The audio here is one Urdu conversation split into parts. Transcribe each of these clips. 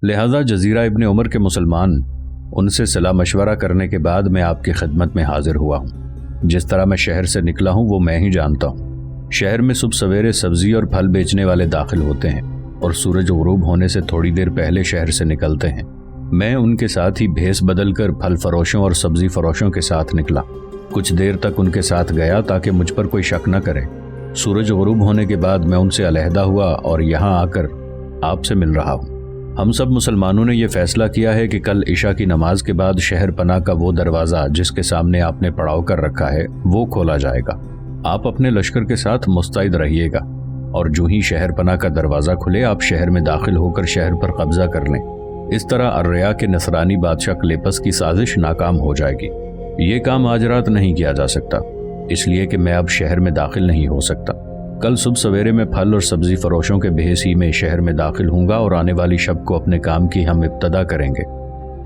لہذا جزیرہ ابن عمر کے مسلمان، ان سے صلاح مشورہ کرنے کے بعد میں آپ کی خدمت میں حاضر ہوا ہوں۔ جس طرح میں شہر سے نکلا ہوں وہ میں ہی جانتا ہوں۔ شہر میں صبح سویرے سبزی اور پھل بیچنے والے داخل ہوتے ہیں اور سورج غروب ہونے سے تھوڑی دیر پہلے شہر سے نکلتے ہیں۔ میں ان کے ساتھ ہی بھیس بدل کر پھل فروشوں اور سبزی فروشوں کے ساتھ نکلا۔ کچھ دیر تک ان کے ساتھ گیا تاکہ مجھ پر کوئی شک نہ کرے۔ سورج غروب ہونے کے بعد میں ان سے علیحدہ ہوا اور یہاں آ کر آپ سے مل رہا ہوں۔ ہم سب مسلمانوں نے یہ فیصلہ کیا ہے کہ کل عشاء کی نماز کے بعد شہر پناہ کا وہ دروازہ جس کے سامنے آپ نے پڑاؤ کر رکھا ہے وہ کھولا جائے گا۔ آپ اپنے لشکر کے ساتھ مستعد رہیے گا اور جو ہی شہر پناہ کا دروازہ کھلے آپ شہر میں داخل ہو کر شہر پر قبضہ کر لیں۔ اس طرح اریا کے نصرانی بادشاہ کلیپس کی سازش ناکام ہو جائے گی۔ یہ کام آج رات نہیں کیا جا سکتا، اس لیے کہ میں اب شہر میں داخل نہیں ہو سکتا۔ کل صبح سویرے میں پھل اور سبزی فروشوں کے بحیث ہی میں شہر میں داخل ہوں گا اور آنے والی شب کو اپنے کام کی ہم ابتدا کریں گے۔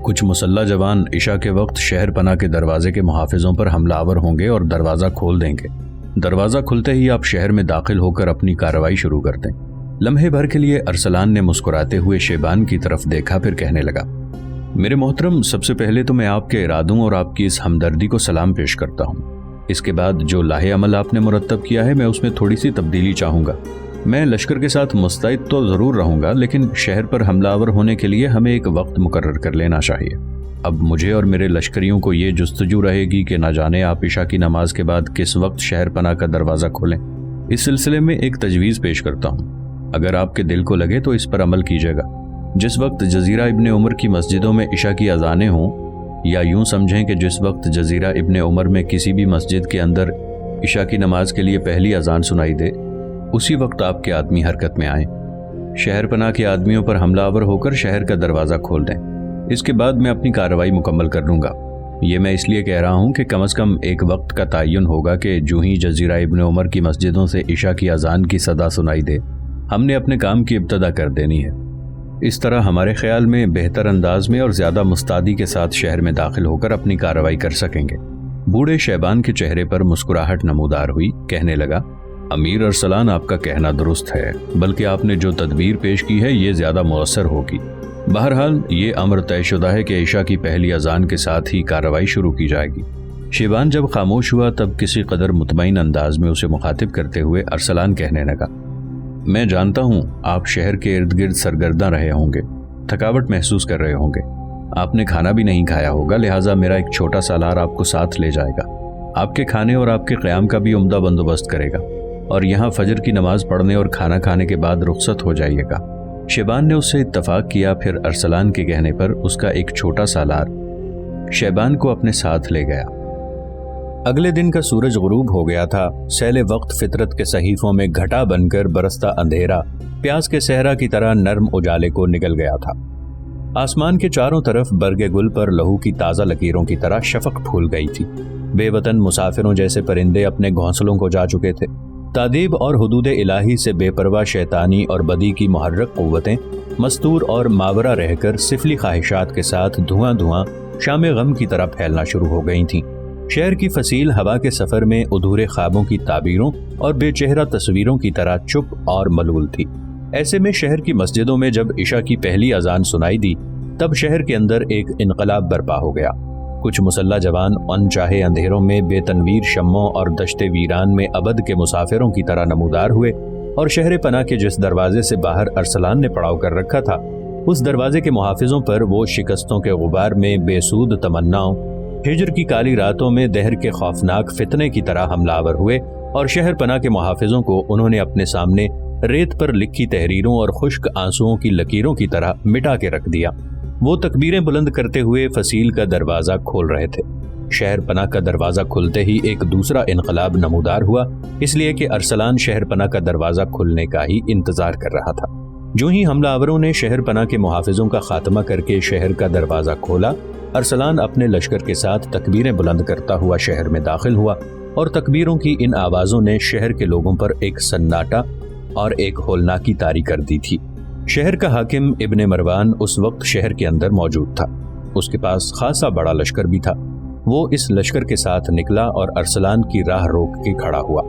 کچھ مسلح جوان عشاء کے وقت شہر پناہ کے دروازے کے محافظوں پر حملہ آور ہوں گے اور دروازہ کھول دیں گے۔ دروازہ کھلتے ہی آپ شہر میں داخل ہو کر اپنی کارروائی شروع کر دیں۔ لمحے بھر کے لیے ارسلان نے مسکراتے ہوئے شیبان کی طرف دیکھا، پھر کہنے لگا، میرے محترم، سب سے پہلے تو میں آپ کے ارادوں اور آپ کی اس ہمدردی کو سلام پیش کرتا ہوں۔ اس کے بعد جو لاہے عمل آپ نے مرتب کیا ہے میں اس میں تھوڑی سی تبدیلی چاہوں گا۔ میں لشکر کے ساتھ مستعد تو ضرور رہوں گا، لیکن شہر پر حملہ آور ہونے کے لیے ہمیں ایک وقت مقرر کر لینا چاہیے۔ اب مجھے اور میرے لشکریوں کو یہ جستجو رہے گی کہ نہ جانے آپ عشاء کی نماز کے بعد کس وقت شہر پناہ کا دروازہ کھولیں۔ اس سلسلے میں ایک تجویز پیش کرتا ہوں، اگر آپ کے دل کو لگے تو اس پر عمل کیجیے گا۔ جس وقت جزیرہ ابن عمر کی مسجدوں میں عشاء کی اذانیں ہوں، یا یوں سمجھیں کہ جس وقت جزیرہ ابن عمر میں کسی بھی مسجد کے اندر عشاء کی نماز کے لیے پہلی اذان سنائی دے، اسی وقت آپ کے آدمی حرکت میں آئیں۔ شہر پناہ کے آدمیوں پر حملہ آور ہو کر شہر کا دروازہ کھول دیں۔ اس کے بعد میں اپنی کارروائی مکمل کر لوں گا۔ یہ میں اس لیے کہہ رہا ہوں کہ کم از کم ایک وقت کا تعین ہوگا کہ جو ہی جزیرہ ابن عمر کی مسجدوں سے عشاء کی اذان کی صدا سنائی دے، ہم نے اپنے کام کی ابتدا کر دینی ہے۔ اس طرح ہمارے خیال میں بہتر انداز میں اور زیادہ مستعدی کے ساتھ شہر میں داخل ہو کر اپنی کارروائی کر سکیں گے۔ بوڑھے شیبان کے چہرے پر مسکراہٹ نمودار ہوئی، کہنے لگا، امیر ارسلان، آپ کا کہنا درست ہے، بلکہ آپ نے جو تدبیر پیش کی ہے یہ زیادہ مؤثر ہوگی۔ بہرحال یہ امر طے شدہ ہے کہ عشاء کی پہلی اذان کے ساتھ ہی کارروائی شروع کی جائے گی۔ شیبان جب خاموش ہوا تب کسی قدر مطمئن انداز میں اسے مخاطب کرتے ہوئے ارسلان کہنے لگا، میں جانتا ہوں آپ شہر کے ارد گرد سرگرداں رہے ہوں گے، تھکاوٹ محسوس کر رہے ہوں گے، آپ نے کھانا بھی نہیں کھایا ہوگا، لہٰذا میرا ایک چھوٹا سالار آپ کو ساتھ لے جائے گا، آپ کے کھانے اور آپ کے قیام کا بھی عمدہ بندوبست کرے گا، اور یہاں فجر کی نماز پڑھنے اور کھانا کھانے کے بعد رخصت ہو جائیے گا۔ شیبان نے اس سے اتفاق کیا، پھر ارسلان کے کہنے پر اس کا ایک چھوٹا سالار شیبان کو اپنے ساتھ لے گیا۔ اگلے دن کا سورج غروب ہو گیا تھا۔ سیل وقت فطرت کے صحیفوں میں گھٹا بن کر برستا اندھیرا پیاز کے صحرا کی طرح نرم اجالے کو نگل گیا تھا۔ آسمان کے چاروں طرف برگ گل پر لہو کی تازہ لکیروں کی طرح شفق پھول گئی تھی۔ بے وطن مسافروں جیسے پرندے اپنے گھونسلوں کو جا چکے تھے۔ تادیب اور حدود الہی سے بے پرواہ شیطانی اور بدی کی محرک قوتیں مستور اور ماورہ رہ کر سفلی خواہشات کے ساتھ دھواں دھواں شام غم کی طرح پھیلنا شروع ہو گئی تھیں۔ شہر کی فصیل ہوا کے سفر میں ادھورے خوابوں کی تعبیروں اور بے چہرہ تصویروں کی طرح چپ اور ملول تھی۔ ایسے میں شہر کی مسجدوں میں جب عشاء کی پہلی اذان سنائی دی تب شہر کے اندر ایک انقلاب برپا ہو گیا۔ کچھ مسلح جوان ان چاہے اندھیروں میں بے تنویر شموں اور دشت ویران میں ابد کے مسافروں کی طرح نمودار ہوئے، اور شہر پناہ کے جس دروازے سے باہر ارسلان نے پڑاؤ کر رکھا تھا اس دروازے کے محافظوں پر وہ شکستوں کے غبار میں بے سود تمناؤں، ہجر کی کالی راتوں میں دہر کے خوفناک فتنے کی طرح حملہ آور ہوئے، اور شہر پناہ کے محافظوں کو انہوں نے اپنے سامنے ریت پر لکھی تحریروں اور خشک آنسوؤں کی لکیروں کی طرح مٹا کے رکھ دیا۔ وہ تکبیریں بلند کرتے ہوئے فصیل کا دروازہ کھول رہے تھے۔ شہر پناہ کا دروازہ کھلتے ہی ایک دوسرا انقلاب نمودار ہوا، اس لیے کہ ارسلان شہر پناہ کا دروازہ کھلنے کا ہی انتظار کر رہا تھا۔ جو ہی حملہ آوروں نے شہر پناہ کے محافظوں کا خاتمہ کر کے شہر کا دروازہ کھولا، ارسلان اپنے لشکر کے ساتھ تکبیریں بلند کرتا ہوا شہر میں داخل ہوا، اور تکبیروں کی ان آوازوں نے شہر کے لوگوں پر ایک سناٹا اور ایک ہولناکی طاری کر دی تھی۔ شہر کا حاکم ابن مروان اس وقت شہر کے اندر موجود تھا۔ اس کے پاس خاصا بڑا لشکر بھی تھا۔ وہ اس لشکر کے ساتھ نکلا اور ارسلان کی راہ روک کے کھڑا ہوا۔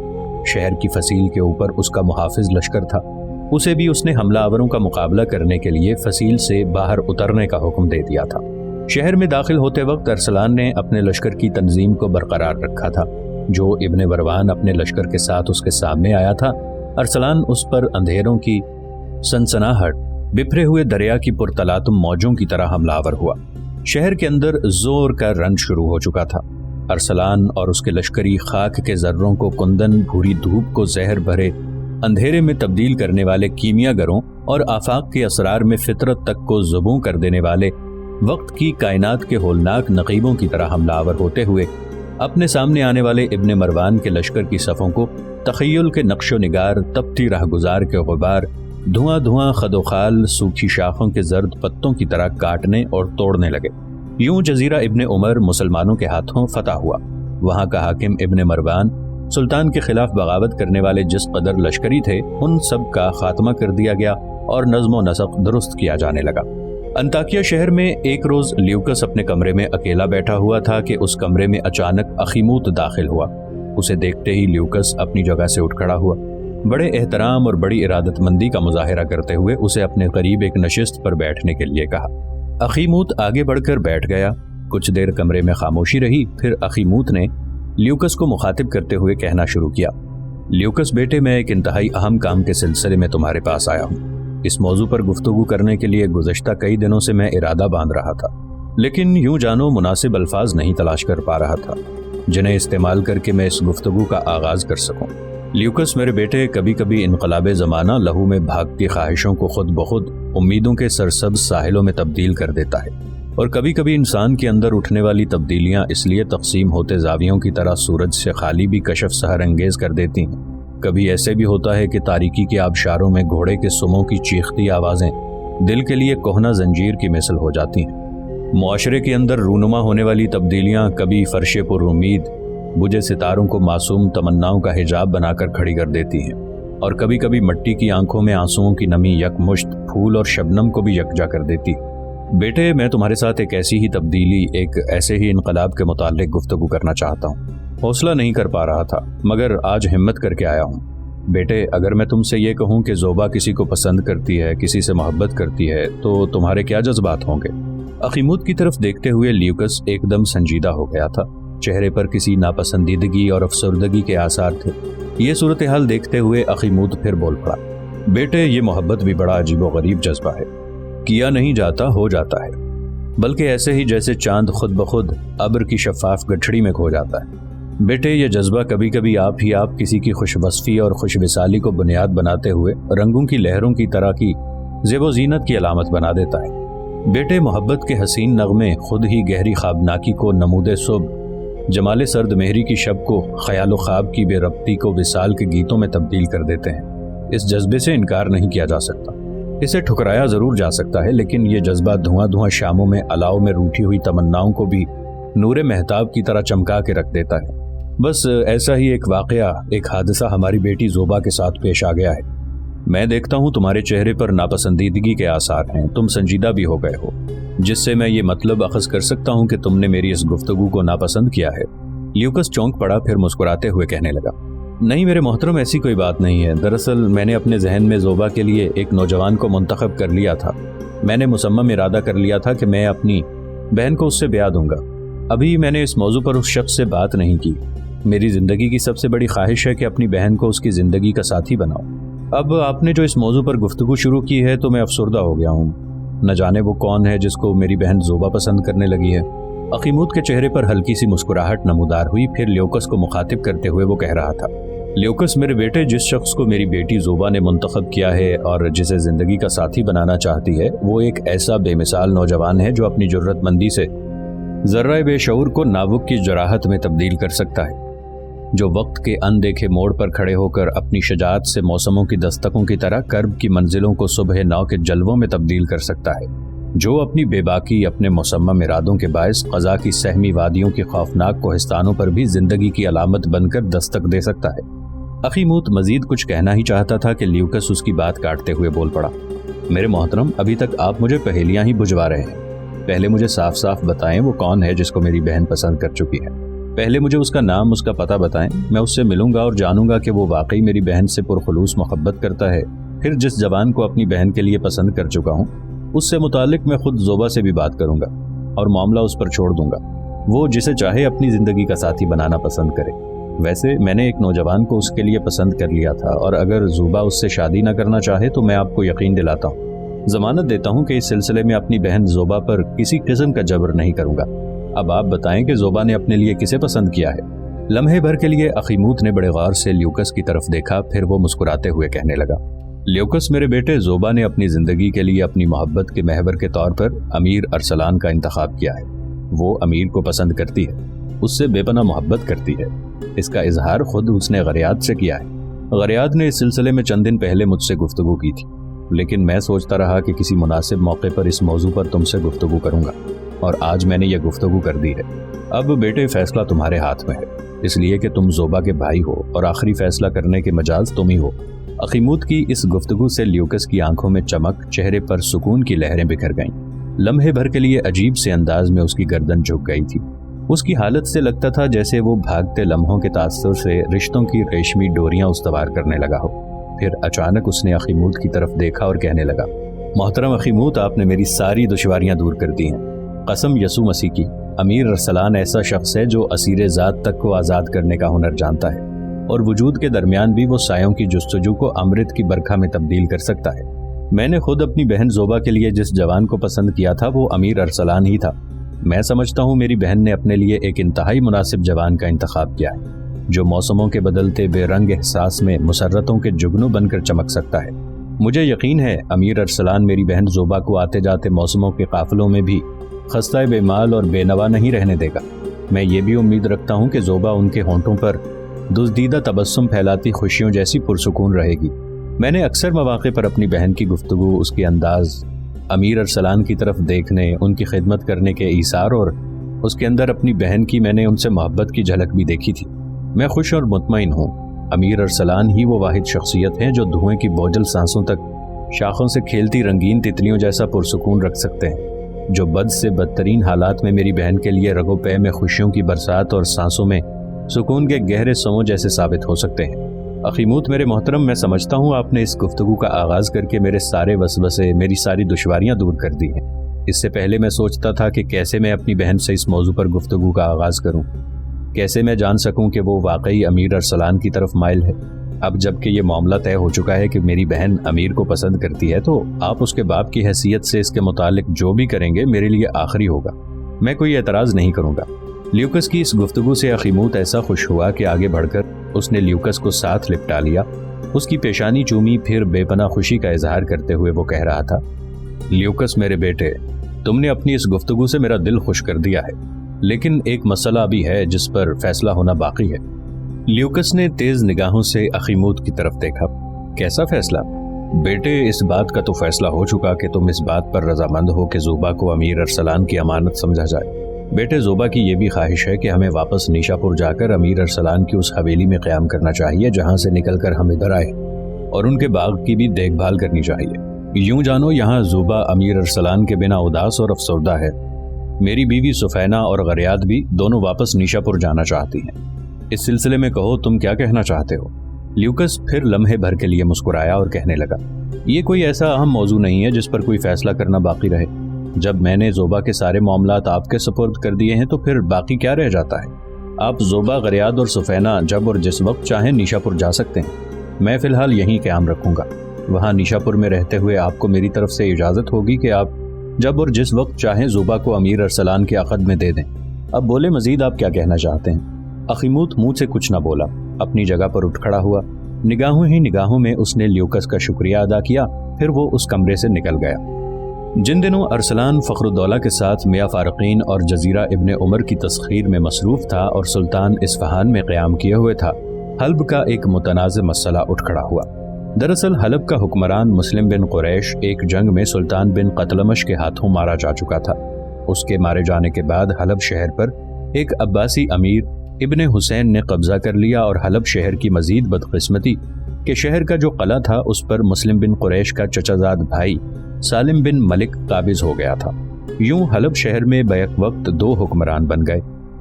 شہر کی فصیل کے اوپر اس کا محافظ لشکر تھا۔ اسے بھی اس نے حملہ آوروں کا مقابلہ کرنے کے لیے فصیل سے باہر اترنے کا حکم دے دیا تھا۔ شہر میں داخل ہوتے وقت ارسلان نے اپنے لشکر کی تنظیم کو برقرار رکھا تھا۔ جو ابن مروان اپنے لشکر کے ساتھ اس کے سامنے آیا تھا، ارسلان اس پر اندھیروں کی سنسناہٹ، بپھرے ہوئے دریا کی پرتلاطم موجوں کی طرح حملہ آور ہوا۔ شہر کے اندر زور کا رنج شروع ہو چکا تھا۔ ارسلان اور اس کے لشکری خاک کے ذروں کو کندن، بھوری دھوپ کو زہر بھرے اندھیرے میں تبدیل کرنے والے کیمیا گروں اور آفاق کے اسرار میں فطرت تک کو زبوں کر دینے والے وقت کی کائنات کے ہولناک نقیبوں کی طرح حملہ آور ہوتے ہوئے اپنے سامنے آنے والے ابن مروان کے لشکر کی صفوں کو تخیل کے نقش و نگار، تپتی راہ گزار کے غبار، دھواں دھواں خد و خال، سوکھی شاخوں کے زرد پتوں کی طرح کاٹنے اور توڑنے لگے۔ یوں جزیرہ ابن عمر مسلمانوں کے ہاتھوں فتح ہوا۔ وہاں کا حاکم ابن مروان سلطان کے خلاف بغاوت کرنے والے جس قدر لشکری تھے، ان سب کا خاتمہ کر دیا گیا اور نظم و نسق درست کیا جانے لگا۔ انطاکیہ شہر میں ایک روز لیوکس اپنے کمرے میں اکیلا بیٹھا ہوا تھا کہ اس کمرے میں اچانک اخیموت داخل ہوا۔ اسے دیکھتے ہی لیوکس اپنی جگہ سے اٹھ کھڑا ہوا۔ بڑے احترام اور بڑی ارادت مندی کا مظاہرہ کرتے ہوئے اسے اپنے قریب ایک نشست پر بیٹھنے کے لیے کہا۔ اخیموت آگے بڑھ کر بیٹھ گیا۔ کچھ دیر کمرے میں خاموشی رہی، پھر اخیموت نے لیوکس کو مخاطب کرتے ہوئے کہنا شروع کیا۔ لیوکس بیٹے، میں ایک انتہائی اہم کام کے سلسلے میں تمہارے پاس آیا ہوں۔ اس موضوع پر گفتگو کرنے کے لیے گزشتہ کئی دنوں سے میں ارادہ باندھ رہا تھا، لیکن یوں جانو مناسب الفاظ نہیں تلاش کر پا رہا تھا جنہیں استعمال کر کے میں اس گفتگو کا آغاز کر سکوں۔ لیوکس میرے بیٹے، کبھی کبھی انقلاب زمانہ لہو میں بھاگتی خواہشوں کو خود بخود امیدوں کے سرسبز ساحلوں میں تبدیل کر دیتا ہے، اور کبھی کبھی انسان کے اندر اٹھنے والی تبدیلیاں اس لیے تقسیم ہوتے زاویوں کی طرح سورج سے خالی بھی کشف سحر انگیز کر دیتی ہیں۔ کبھی ایسے بھی ہوتا ہے کہ تاریکی کے آبشاروں میں گھوڑے کے سموں کی چیختی آوازیں دل کے لیے کہنہ زنجیر کی مثل ہو جاتی ہیں۔ معاشرے کے اندر رونما ہونے والی تبدیلیاں کبھی فرش پر امید بجھے ستاروں کو معصوم تمناؤں کا حجاب بنا کر کھڑی کر دیتی ہیں، اور کبھی کبھی مٹی کی آنکھوں میں آنسوؤں کی نمی یک مشت پھول اور شبنم کو بھی یکجا کر دیتی۔ بیٹے، میں تمہارے ساتھ ایک ایسی ہی تبدیلی، ایک ایسے ہی انقلاب کے متعلق گفتگو کرنا چاہتا ہوں۔ حوصلہ نہیں کر پا رہا تھا، مگر آج ہمت کر کے آیا ہوں۔ بیٹے، اگر میں تم سے یہ کہوں کہ زوبا کسی کو پسند کرتی ہے، کسی سے محبت کرتی ہے، تو تمہارے کیا جذبات ہوں گے؟ اخیموت کی طرف دیکھتے ہوئے لیوکس ایک دم سنجیدہ ہو گیا تھا۔ چہرے پر کسی ناپسندیدگی اور افسردگی کے آثار تھے۔ یہ صورتحال دیکھتے ہوئے اخیموت پھر بول پڑا۔ بیٹے، یہ محبت بھی بڑا عجیب و غریب جذبہ ہے۔ کیا نہیں جاتا، ہو جاتا ہے، بلکہ ایسے ہی جیسے چاند خود بخود ابر کی شفاف گٹھڑی میں کھو جاتا ہے۔ بیٹے، یہ جذبہ کبھی کبھی آپ کسی کی خوش وصفی اور خوش وصالی کو بنیاد بناتے ہوئے رنگوں کی لہروں کی طرح کی زیب و زینت کی علامت بنا دیتا ہے۔ بیٹے، محبت کے حسین نغمے خود ہی گہری خوابناکی کو نمود صبح، جمال سرد مہری کی شب کو خیال و خواب کی بے ربطی کو وصال کے گیتوں میں تبدیل کر دیتے ہیں۔ اس جذبے سے انکار نہیں کیا جا سکتا، اسے ٹھکرایا ضرور جا سکتا ہے، لیکن یہ جذبہ دھواں دھواں شاموں میں الاؤ میں روٹھی ہوئی تمناؤں کو بھی نور مہتاب کی طرح چمکا کے رکھ دیتا ہے۔ بس ایسا ہی ایک واقعہ، ایک حادثہ ہماری بیٹی زوبا کے ساتھ پیش آ گیا ہے۔ میں دیکھتا ہوں تمہارے چہرے پر ناپسندیدگی کے آثار ہیں، تم سنجیدہ بھی ہو گئے ہو، جس سے میں یہ مطلب اخذ کر سکتا ہوں کہ تم نے میری اس گفتگو کو ناپسند کیا ہے۔ لیوکس چونک پڑا، پھر مسکراتے ہوئے کہنے لگا، نہیں میرے محترم، ایسی کوئی بات نہیں ہے۔ دراصل میں نے اپنے ذہن میں زوبا کے لیے ایک نوجوان کو منتخب کر لیا تھا۔ میں نے مصمم ارادہ کر لیا تھا کہ میں اپنی بہن کو اس سے بیاہ دوں گا۔ ابھی میں نے اس موضوع پر اس شخص سے بات نہیں کی۔ میری زندگی کی سب سے بڑی خواہش ہے کہ اپنی بہن کو اس کی زندگی کا ساتھی بناؤں۔ اب آپ نے جو اس موضوع پر گفتگو شروع کی ہے تو میں افسردہ ہو گیا ہوں۔ نہ جانے وہ کون ہے جس کو میری بہن زوبا پسند کرنے لگی ہے۔ اخیموت کے چہرے پر ہلکی سی مسکراہٹ نمودار ہوئی، پھر لیوکس کو مخاطب کرتے ہوئے وہ کہہ رہا تھا، لیوکس میرے بیٹے، جس شخص کو میری بیٹی زوبا نے منتخب کیا ہے اور جسے زندگی کا ساتھی بنانا چاہتی ہے، وہ ایک ایسا بے مثال نوجوان ہے جو اپنی جرت مندی سے ذرہ بے شعور کو ناوک کی جراحت میں تبدیل کر سکتا ہے، جو وقت کے اندیکھے موڑ پر کھڑے ہو کر اپنی شجاعت سے موسموں کی دستکوں کی طرح کرب کی منزلوں کو صبح نو کے جلووں میں تبدیل کر سکتا ہے، جو اپنی بے باکی اپنے مصمم ارادوں کے باعث قضا کی سہمی وادیوں کی خوفناک کوہستانوں پر بھی زندگی کی علامت بن کر دستک دے سکتا ہے۔ اخیموت مزید کچھ کہنا ہی چاہتا تھا کہ لیوکس اس کی بات کاٹتے ہوئے بول پڑا، میرے محترم، ابھی تک آپ مجھے پہیلیاں ہی بجھوا رہے ہیں۔ پہلے مجھے صاف صاف بتائیں وہ کون ہے جس کو میری بہن پسند کر چکی ہے۔ پہلے مجھے اس کا نام، اس کا پتہ بتائیں، میں اس سے ملوں گا اور جانوں گا کہ وہ واقعی میری بہن سے پرخلوص محبت کرتا ہے پھر جس جوان کو اپنی بہن کے لیے پسند کر چکا ہوں اس سے متعلق میں خود زوبا سے بھی بات کروں گا اور معاملہ اس پر چھوڑ دوں گا، وہ جسے چاہے اپنی زندگی کا ساتھی بنانا پسند کرے۔ ویسے میں نے ایک نوجوان کو اس کے لیے پسند کر لیا تھا، اور اگر زوبا اس سے شادی نہ کرنا چاہے تو میں آپ کو یقین دلاتا ہوں، ضمانت دیتا ہوں کہ اس سلسلے میں اپنی بہن زوبا پر کسی قسم کا جبر نہیں کروں گا۔ اب آپ بتائیں کہ زوبا نے اپنے لیے کسے پسند کیا ہے؟ لمحے بھر کے لیے اخیموت نے بڑے غور سے لیوکس کی طرف دیکھا، پھر وہ مسکراتے ہوئے کہنے لگا، لیوکس میرے بیٹے، زوبا نے اپنی زندگی کے لیے اپنی محبت کے محور کے طور پر امیر ارسلان کا انتخاب کیا ہے۔ وہ امیر کو پسند کرتی ہے، اس سے بے پناہ محبت کرتی ہے۔ اس کا اظہار خود اس نے غریاد سے کیا ہے۔ غریاد نے اس سلسلے میں چند دن پہلے مجھ سے گفتگو کی تھی، لیکن میں سوچتا رہا کہ کسی مناسب موقع پر اس موضوع پر تم سے گفتگو کروں گا، اور آج میں نے یہ گفتگو کر دی ہے۔ اب بیٹے فیصلہ تمہارے ہاتھ میں ہے، اس لیے کہ تم زوبا کے بھائی ہو اور آخری فیصلہ کرنے کے مجاز تم ہی ہو۔ اخیموت کی اس گفتگو سے لیوکس کی آنکھوں میں چمک، چہرے پر سکون کی لہریں بکھر گئیں۔ لمحے بھر کے لیے عجیب سے انداز میں اس کی گردن جھک گئی تھی۔ اس کی حالت سے لگتا تھا جیسے وہ بھاگتے لمحوں کے تاثر سے رشتوں کی ریشمی ڈوریاں استوار کرنے لگا ہو۔ پھر اچانک اس نے اخیموت کی طرف دیکھا اور کہنے لگا، محترم اخیموت، آپ نے میری ساری دشواریاں دور کر دی ہیں۔ قسم یسوع مسیح کی، امیر ارسلان ایسا شخص ہے جو اسیر ذات تک کو آزاد کرنے کا ہنر جانتا ہے، اور وجود کے درمیان بھی وہ سایوں کی جستجو کو امرت کی برکھا میں تبدیل کر سکتا ہے۔ میں نے خود اپنی بہن زوبا کے لیے جس جوان کو پسند کیا تھا وہ امیر ارسلان ہی تھا۔ میں سمجھتا ہوں میری بہن نے اپنے لیے ایک انتہائی مناسب جوان کا انتخاب کیا ہے، جو موسموں کے بدلتے بے رنگ احساس میں مسرتوں کے جگنو بن کر چمک سکتا ہے۔ مجھے یقین ہے امیر ارسلان میری بہن زوبا کو آتے جاتے موسموں کے قافلوں میں بھی خستہ بے مال اور بے نوا نہیں رہنے دے گا۔ میں یہ بھی امید رکھتا ہوں کہ زوبا ان کے ہونٹوں پر دزدیدہ تبسم پھیلاتی خوشیوں جیسی پرسکون رہے گی۔ میں نے اکثر مواقع پر اپنی بہن کی گفتگو، اس کے انداز، امیر ارسلان کی طرف دیکھنے، ان کی خدمت کرنے کے ایثار اور اس کے اندر اپنی بہن کی میں نے ان سے محبت کی جھلک بھی دیکھی تھی۔ میں خوش اور مطمئن ہوں، امیر ارسلان ہی وہ واحد شخصیت ہیں جو دھوئیں کی بوجھل سانسوں تک شاخوں سے کھیلتی رنگین تتلیوں جیسا پرسکون رکھ سکتے ہیں، جو بد سے بدترین حالات میں میری بہن کے لیے رگ و پے میں خوشیوں کی برسات اور سانسوں میں سکون کے گہرے سمو جیسے ثابت ہو سکتے ہیں۔ اخیموت میرے محترم، میں سمجھتا ہوں آپ نے اس گفتگو کا آغاز کر کے میرے سارے وسوسے، میری ساری دشواریاں دور کر دی ہیں۔ اس سے پہلے میں سوچتا تھا کہ کیسے میں اپنی بہن سے اس موضوع پر گفتگو کا آغاز کروں، کیسے میں جان سکوں کہ وہ واقعی امیر ارسلان کی طرف مائل ہے۔ اب جب کہ یہ معاملہ طے ہو چکا ہے کہ میری بہن امیر کو پسند کرتی ہے، تو آپ اس کے باپ کی حیثیت سے اس کے متعلق جو بھی کریں گے میرے لیے آخری ہوگا، میں کوئی اعتراض نہیں کروں گا۔ لیوکس کی اس گفتگو سے اخیموت ایسا خوش ہوا کہ آگے بڑھ کر اس نے لیوکس کو ساتھ لپٹا لیا، اس کی پیشانی چومی، پھر بے پناہ خوشی کا اظہار کرتے ہوئے وہ کہہ رہا تھا، لیوکس میرے بیٹے، تم نے اپنی اس گفتگو سے میرا دل خوش کر دیا ہے، لیکن ایک مسئلہ بھی ہے جس پر فیصلہ ہونا باقی ہے۔ لیوکس نے تیز نگاہوں سے اخیموت کی طرف دیکھا۔ کیسا فیصلہ؟ بیٹے، اس بات کا تو فیصلہ ہو چکا کہ تم اس بات پر رضامند ہو کہ زوبا کو امیر ارسلان کی امانت سمجھا جائے۔ بیٹے، زوبا کی یہ بھی خواہش ہے کہ ہمیں واپس نیشا پور جا کر امیر ارسلان کی اس حویلی میں قیام کرنا چاہیے جہاں سے نکل کر ہم ادھر آئے، اور ان کے باغ کی بھی دیکھ بھال کرنی چاہیے۔ یوں جانو یہاں زوبا امیر ارسلان کے بنا اداس اور افسردہ ہے۔ میری بیوی سفینہ اور غریاد بھی دونوں واپس نیشا پور جانا چاہتی ہیں۔ اس سلسلے میں کہو تم کیا کہنا چاہتے ہو؟ لیوکس پھر لمحے بھر کے لیے مسکرایا اور کہنے لگا، یہ کوئی ایسا اہم موضوع نہیں ہے جس پر کوئی فیصلہ کرنا باقی رہے۔ جب میں نے زوبا کے سارے معاملات آپ کے سپرد کر دیے ہیں تو پھر باقی کیا رہ جاتا ہے؟ آپ زوبا، غریاد اور سفینہ جب اور جس وقت چاہیں نیشا پور جا سکتے ہیں۔ میں فی الحال یہیں قیام رکھوں گا۔ وہاں نیشا پور میں رہتے ہوئے آپ کو میری طرف سے اجازت ہوگی کہ آپ جب اور جس وقت چاہیں زوبا کو امیر ارسلان کے عقد میں دے دیں۔ اب بولے مزید آپ کیا کہنا چاہتے ہیں؟ اخیموت منہ سے کچھ نہ بولا، اپنی جگہ پر اٹھ کھڑا ہوا۔ نگاہوں ہی نگاہوں میں اس نے لیوکس کا شکریہ ادا کیا، پھر وہ اس کمرے سے نکل گیا۔ جن دنوں ارسلان فخر الدولہ کے ساتھ میاں فارقین اور جزیرہ ابن عمر کی تسخیر میں مصروف تھا اور سلطان اصفہان میں قیام کیے ہوئے تھا، حلب کا ایک متنازع مسئلہ اٹھ کھڑا ہوا۔ دراصل حلب کا حکمران مسلم بن قریش ایک جنگ میں سلطان بن قتلمش کے ہاتھوں مارا جا چکا تھا۔ اس کے مارے جانے کے بعد حلب شہر پر ایک عباسی امیر ابن حسین نے قبضہ کر لیا، اور حلب شہر کی مزید بدقسمتی کہ شہر کا جو قلعہ تھا اس پر مسلم بن قریش کا چچا زاد بھائی سالم بن ملک قابض ہو گیا تھا۔ یوں حلب شہر میں بیک وقت دو حکمران بن گئے،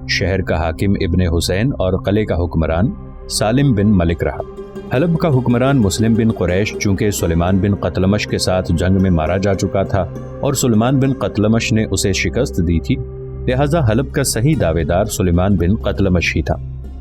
شہر کا حاکم ابن حسین اور قلعے کا حکمران سالم بن ملک رہا۔ حلب کا حکمران مسلم بن قریش چونکہ سلیمان بن قتلمش کے ساتھ جنگ میں مارا جا چکا تھا اور سلیمان بن قتلمش نے اسے شکست دی تھی، لہٰذا حلب کا صحیح دعوے دار سلیمان بن قتلمش ہی تھا۔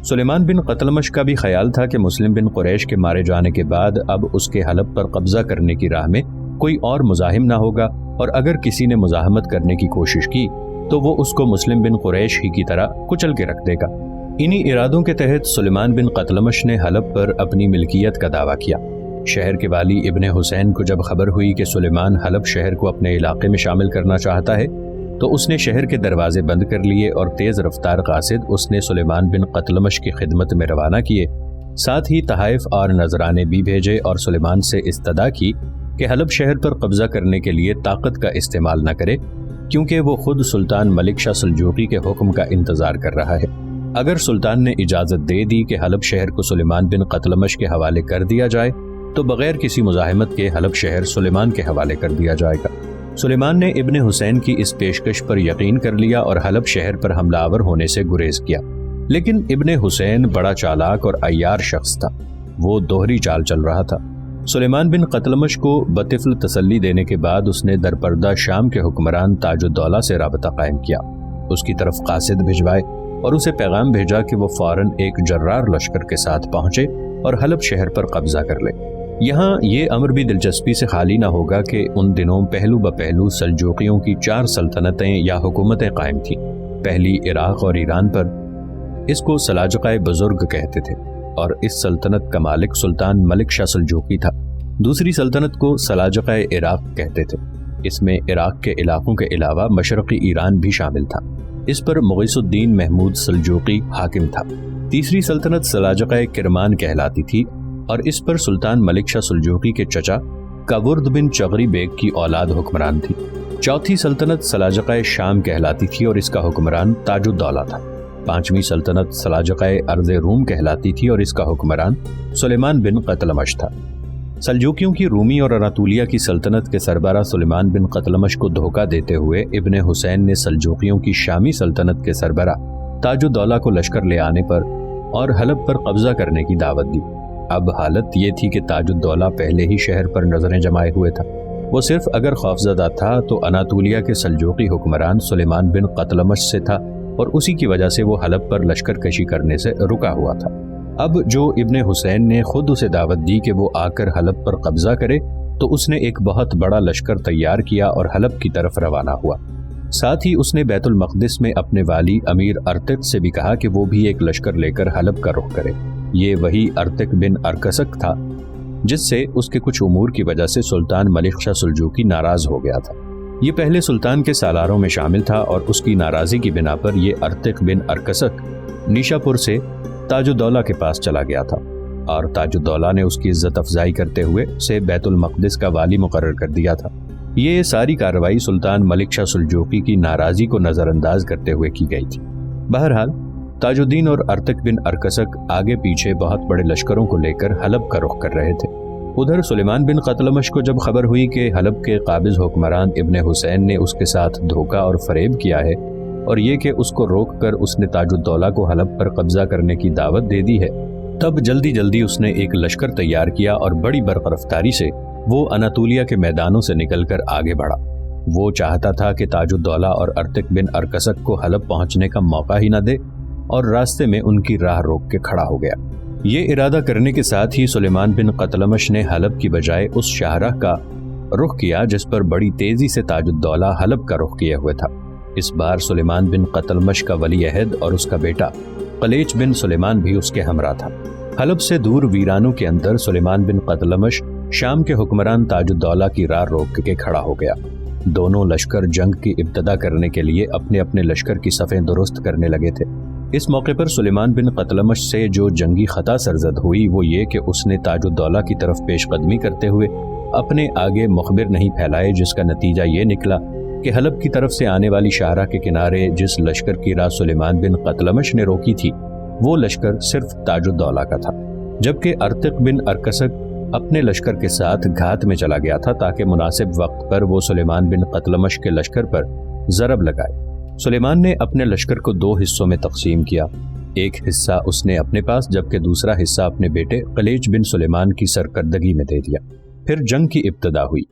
سلیمان بن قتلمش کا بھی خیال تھا کہ مسلم بن قریش کے مارے جانے کے بعد اب اس کے حلب پر قبضہ کرنے کی راہ میں کوئی اور مزاحم نہ ہوگا، اور اگر کسی نے مزاحمت کرنے کی کوشش کی تو وہ اس کو مسلم بن قریش ہی کی طرح کچل کے رکھ دے گا۔ انہی ارادوں کے تحت سلیمان بن قتلمش نے حلب پر اپنی ملکیت کا دعویٰ کیا۔ شہر کے والی ابن حسین کو جب خبر ہوئی کہ سلیمان حلب شہر کو اپنے علاقے میں شامل کرنا چاہتا ہے تو اس نے شہر کے دروازے بند کر لیے اور تیز رفتار قاصد اس نے سلیمان بن قتلمش کی خدمت میں روانہ کیے، ساتھ ہی تحائف اور نذرانے بھی بھیجے اور سلیمان سے استدعا کی کہ حلب شہر پر قبضہ کرنے کے لیے طاقت کا استعمال نہ کرے، کیونکہ وہ خود سلطان ملک شاہ سلجوقی کے حکم کا انتظار کر رہا ہے۔ اگر سلطان نے اجازت دے دی کہ حلب شہر کو سلیمان بن قتلمش کے حوالے کر دیا جائے تو بغیر کسی مزاحمت کے حلب شہر سلیمان کے حوالے کر دیا جائے گا۔ سلیمان نے ابن حسین کی اس پیشکش پر یقین کر لیا اور حلب شہر پر حملہ آور ہونے سے گریز کیا، لیکن ابن حسین بڑا چالاک اور عیار شخص تھا، وہ دوہری چال چل رہا تھا۔ سلیمان بن قتلمش کو بطفل تسلی دینے کے بعد اس نے درپردہ شام کے حکمران تاج الدولہ سے رابطہ قائم کیا، اس کی طرف قاصد بھجوائے اور اسے پیغام بھیجا کہ وہ فوراً ایک جرار لشکر کے ساتھ پہنچے اور حلب شہر پر قبضہ کر لے۔ یہاں یہ امر بھی دلچسپی سے خالی نہ ہوگا کہ ان دنوں پہلو بپہلو سلجوقیوں کی 4 سلطنتیں یا حکومتیں قائم تھیں۔ پہلی عراق اور ایران پر، اس کو سلاجقہ بزرگ کہتے تھے اور اس سلطنت کا مالک سلطان ملک شاہ سلجوقی تھا۔ دوسری سلطنت کو سلاجقہ عراق کہتے تھے، اس میں عراق کے علاقوں کے علاوہ مشرقی ایران بھی شامل تھا، اس پر مغیث الدین محمود سلجوقی حاکم تھا۔ تیسری سلطنت سلاجقہ کرمان کہلاتی تھی اور اس پر سلطان ملک شاہ سلجوقی کے چچا کاورد بن چغری بیگ کی اولاد حکمران تھی۔ چوتھی سلطنت سلاجقہ شام کہلاتی تھی اور اس کا حکمران تاج الدولہ تھا۔ پانچویں سلطنت سلاجقہ ارض روم کہلاتی تھی اور اس کا حکمران سلیمان بن قتلمش تھا۔ سلجوکیوں کی رومی اور اناطولیہ کی سلطنت کے سربراہ سلیمان بن قتلمش کو دھوکہ دیتے ہوئے ابن حسین نے سلجوکیوں کی شامی سلطنت کے سربراہ تاج الدولہ کو لشکر لے آنے پر اور حلب پر قبضہ کرنے کی دعوت دی۔ اب حالت یہ تھی کہ تاج الدولہ پہلے ہی شہر پر نظریں جمائے ہوئے تھا، وہ صرف اگر خوفزدہ تھا تو اناطولیہ کے سلجوقی حکمران سلیمان بن قتلمش سے تھا اور اسی کی وجہ سے وہ حلب پر لشکر کشی کرنے سے رکا ہوا تھا۔ اب جو ابن حسین نے خود اسے دعوت دی کہ وہ آ کر حلب پر قبضہ کرے تو اس نے ایک بہت بڑا لشکر تیار کیا اور حلب کی طرف روانہ ہوا۔ ساتھ ہی اس نے بیت المقدس میں اپنے والی امیر ارتق سے بھی کہا کہ وہ بھی ایک لشکر لے کر حلب کا رخ کرے۔ یہ وہی ارتق بن ارکسک تھا جس سے اس کے کچھ امور کی وجہ سے سلطان ملک شاہ سلجوقی ناراض ہو گیا تھا۔ یہ پہلے سلطان کے سالاروں میں شامل تھا اور اس کی ناراضی کی بنا پر یہ ارتق بن ارکسک نیشا پور سے تاج الدولہ کے پاس چلا گیا تھا اور تاج الدولہ نے اس کی عزت افزائی کرتے ہوئے اسے بیت المقدس کا والی مقرر کر دیا تھا۔ یہ ساری کارروائی سلطان ملک شاہ سلجوقی کی ناراضی کو نظر انداز کرتے ہوئے کی گئی تھی۔ بہرحال تاج الدین اور ارتق بن ارکسک آگے پیچھے بہت بڑے لشکروں کو لے کر حلب کا رخ کر رہے تھے۔ ادھر سلیمان بن قتلمش کو جب خبر ہوئی کہ حلب کے قابض حکمران ابن حسین نے اس کے ساتھ دھوکہ اور فریب کیا ہے اور یہ کہ اس کو روک کر اس نے تاج الدولہ کو حلب پر قبضہ کرنے کی دعوت دے دی ہے، تب جلدی اس نے ایک لشکر تیار کیا اور بڑی برق رفتاری سے وہ اناطولیہ کے میدانوں سے نکل کر آگے بڑھا۔ وہ چاہتا تھا کہ تاج الدولہ اور ارتق بن ارکسک کو حلب پہنچنے کا موقع ہی نہ دے اور راستے میں ان کی راہ روک کے کھڑا ہو گیا۔ یہ ارادہ کرنے کے ساتھ ہی سلیمان بن قتلمش نے حلب کی بجائے اس شاہراہ کا رخ کیا جس پر بڑی تیزی سے تاج الدولہ حلب کا رخ کیے ہوئے تھا۔ اس بار سلیمان بن قتلمش کا ولی عہد اور اس کا بیٹا قلیچ بن سلیمان بھی اس کے ہمراہ تھا۔ حلب سے دور ویرانوں کے اندر سلیمان بن قتلمش شام کے حکمران تاج الدولہ کی راہ روک کے کھڑا ہو گیا۔ دونوں لشکر جنگ کی ابتدا کرنے کے لیے اپنے اپنے لشکر کی صفیں درست کرنے لگے تھے۔ اس موقع پر سلیمان بن قتلمش سے جو جنگی خطا سرزد ہوئی وہ یہ کہ اس نے تاج الدولہ کی طرف پیش قدمی کرتے ہوئے اپنے آگے مخبر نہیں پھیلائے، جس کا نتیجہ یہ نکلا کہ حلب کی طرف سے آنے والی شاہراہ کے کنارے جس لشکر کی راہ سلیمان بن قتلمش نے روکی تھی وہ لشکر صرف تاج الدولہ کا تھا، جبکہ ارتق بن ارکسک اپنے لشکر کے ساتھ گھات میں چلا گیا تھا تاکہ مناسب وقت پر وہ سلیمان بن قتلمش کے لشکر پر ضرب لگائے۔ سلیمان نے اپنے لشکر کو 2 حصوں میں تقسیم کیا۔ ایک حصہ اس نے اپنے پاس جبکہ دوسرا حصہ اپنے بیٹے قلیج بن سلیمان کی سرکردگی میں دے دیا۔ پھر جنگ کی ابتدا ہوئی۔